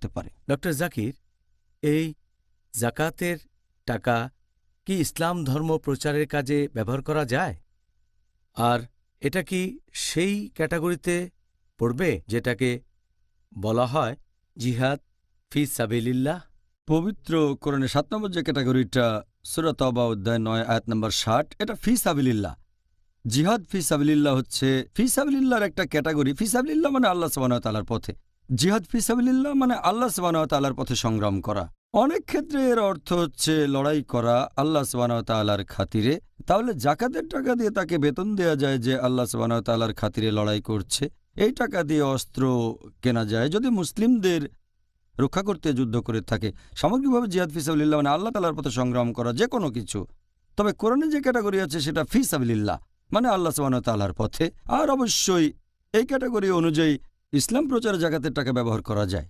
করতে পারে। ডক্টর জাকির, এই জাকাতের টাকা কি ইসলাম ধর্ম প্রচারের কাজে ব্যবহার করা যায়? আর এটা কি সেই ক্যাটাগরিতে পড়বে যেটাকে বলা হয় জিহাদ ফি সাবিলিল্লাহ? পবিত্র কোরআনে 7 নম্বর যে ক্যাটাগরিটা, সূরা তওবা অধ্যায় 9 আয়াত নম্বর 60, এটা ফি সাবিলিল্লাহ। জিহাদ ফি সাবিলিল্লাহ হচ্ছে ফি সাবিলিল্লাহর একটা ক্যাটাগরি। ফি সাবিলিল্লাহ মানে আল্লাহ সুবহানাহু ওয়া তাআলার পথে, জিহাদ ফি সাবিলিল্লাহ মানে আল্লাহ সুবহানাহু ওয়া তাআলার পথে সংগ্রাম করা। অনেক ক্ষেত্রে এর অর্থ হচ্ছে লড়াই করা আল্লাহ সুবহানাহু ওয়া তাআলার খাতিরে। তাহলে জাকাতের টাকা দিয়ে তাকে বেতন দেওয়া যায় যে আল্লাহ সুবহানাহু ওয়া তাআলার খাতিরে লড়াই করছে। এই টাকা দিয়ে অস্ত্র কেনা যায় যদি মুসলিমদের রক্ষা করতে যুদ্ধ করে থাকে। সামগ্রিকভাবে জিহাদ ফি সাবিলিল্লাহ মানে আল্লাহ তাআলার পথে সংগ্রাম করা, যে কোনো কিছু। তবে কোরআনে যে ক্যাটাগরি আছে সেটা ফি সাবিলিল্লাহ মানে আল্লাহ সুবহানাহু ওয়া তাআলার পথে। আর অবশ্যই এই ক্যাটাগরি অনুযায়ী ইসলাম প্রচারে জাকাতের টাকা ব্যবহার করা যায়।